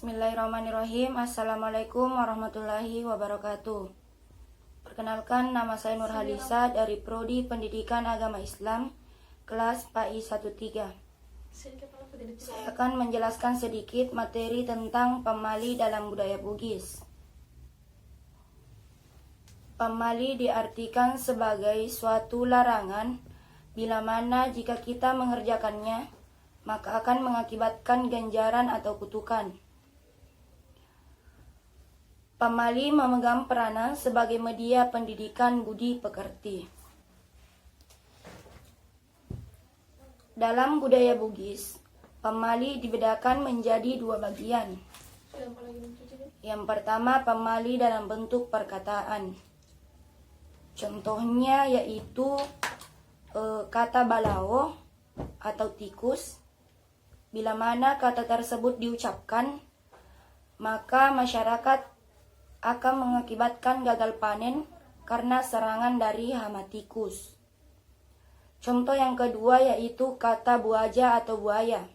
Bismillahirrahmanirrahim. Assalamualaikum warahmatullahi wabarakatuh. Perkenalkan, nama saya Nurhalisa dari Prodi Pendidikan Agama Islam, kelas PAI 13. Saya akan menjelaskan sedikit materi tentang pamali dalam budaya Bugis. Pamali diartikan sebagai suatu larangan, bila mana jika kita mengerjakannya, maka akan mengakibatkan ganjaran atau kutukan. Pamali memegang peranan sebagai media pendidikan budi pekerti. Dalam budaya Bugis, pamali dibedakan menjadi dua bagian. Yang pertama, pamali dalam bentuk perkataan. Contohnya yaitu kata balao atau tikus. Bila mana kata tersebut diucapkan, maka masyarakat akan mengakibatkan gagal panen karena serangan dari hama tikus. Contoh yang kedua yaitu kata buaja atau buaya.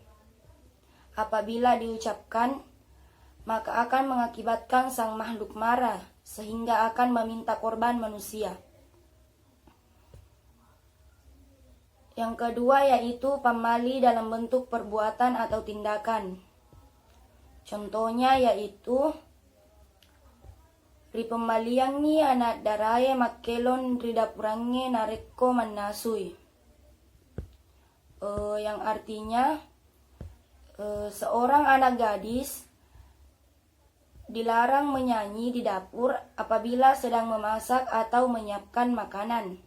Apabila diucapkan, maka akan mengakibatkan sang makhluk marah sehingga akan meminta korban manusia. Yang kedua yaitu pamali dalam bentuk perbuatan atau tindakan. Contohnya yaitu ri pembaliang ni anak daraye makelon ri dapurange nareko manasui. Yang artinya seorang anak gadis dilarang menyanyi di dapur apabila sedang memasak atau menyiapkan makanan.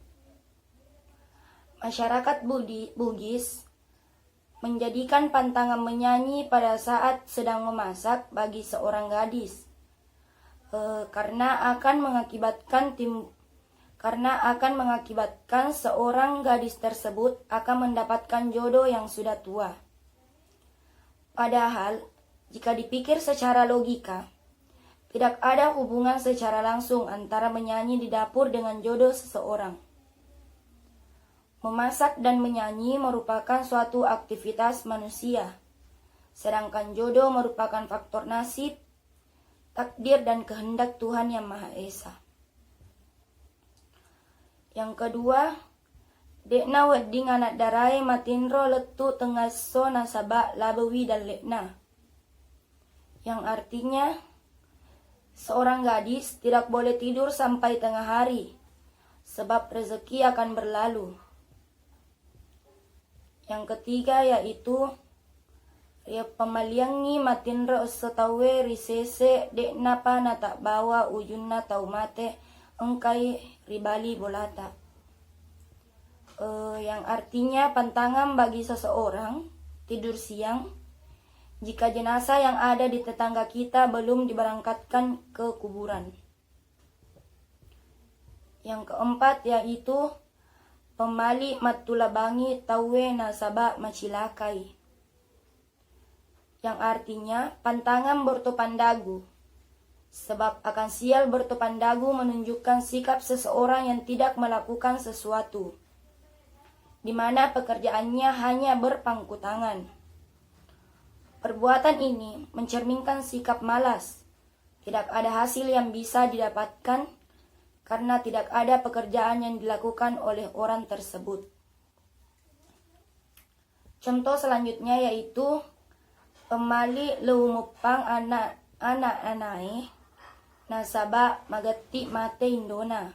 Masyarakat Bugis menjadikan pantangan menyanyi pada saat sedang memasak bagi seorang gadis. Karena akan mengakibatkan seorang gadis tersebut akan mendapatkan jodoh yang sudah tua. Padahal, jika dipikir secara logika, tidak ada hubungan secara langsung antara menyanyi di dapur dengan jodoh seseorang. Memasak dan menyanyi merupakan suatu aktivitas manusia, sedangkan jodoh merupakan faktor nasib, takdir dan kehendak Tuhan Yang Maha Esa. Yang kedua, dekna wedding anak darai matinro letu tengaso nasaba labewi dan lekna. Yang artinya, seorang gadis tidak boleh tidur sampai tengah hari, sebab rezeki akan berlalu. Yang ketiga yaitu ria pamaliangi matinra usatawe risese dekna pa na tak bawa ujunna taumate engkai ribali bolata. Yang artinya pantangan bagi seseorang tidur siang jika jenazah yang ada di tetangga kita belum diberangkatkan ke kuburan. Yang keempat yaitu pemali matulabangi tawe nasaba macilakai. Yang artinya pantangan bertopan dagu. Sebab akan sial bertopan dagu menunjukkan sikap seseorang yang tidak melakukan sesuatu, di mana pekerjaannya hanya berpangku tangan. Perbuatan ini mencerminkan sikap malas. Tidak ada hasil yang bisa didapatkan karena tidak ada pekerjaan yang dilakukan oleh orang tersebut. Contoh selanjutnya yaitu pemali leumupang anak-anai nasaba magati mate indona.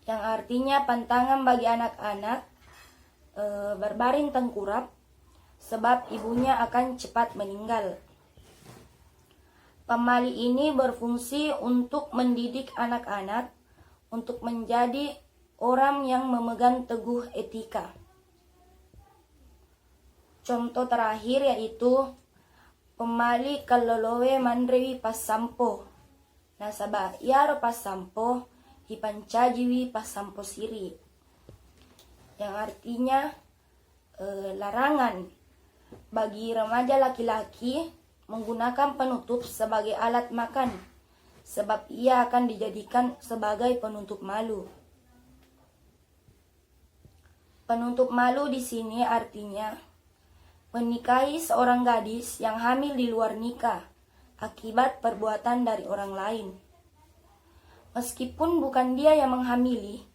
Yang artinya pantangan bagi anak-anak berbaring tengkurap sebab ibunya akan cepat meninggal. Pamali ini berfungsi untuk mendidik anak-anak untuk menjadi orang yang memegang teguh etika. Contoh terakhir yaitu pemali kalolowe mandrewi pasampo nasaba iaro pasampo hipancajiwi pasampo siri. Yang artinya larangan bagi remaja laki-laki menggunakan penutup sebagai alat makan sebab ia akan dijadikan sebagai penutup malu. Penutup malu di sini artinya menikahi seorang gadis yang hamil di luar nikah akibat perbuatan dari orang lain. Meskipun bukan dia yang menghamili,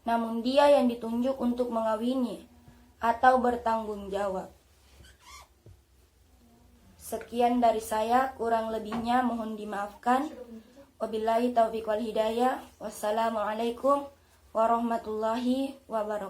namun dia yang ditunjuk untuk mengawini atau bertanggung jawab. Sekian dari saya, kurang lebihnya mohon dimaafkan. Wabillahi taufiq wal hidayah. Wassalamualaikum warahmatullahi wabarakatuh.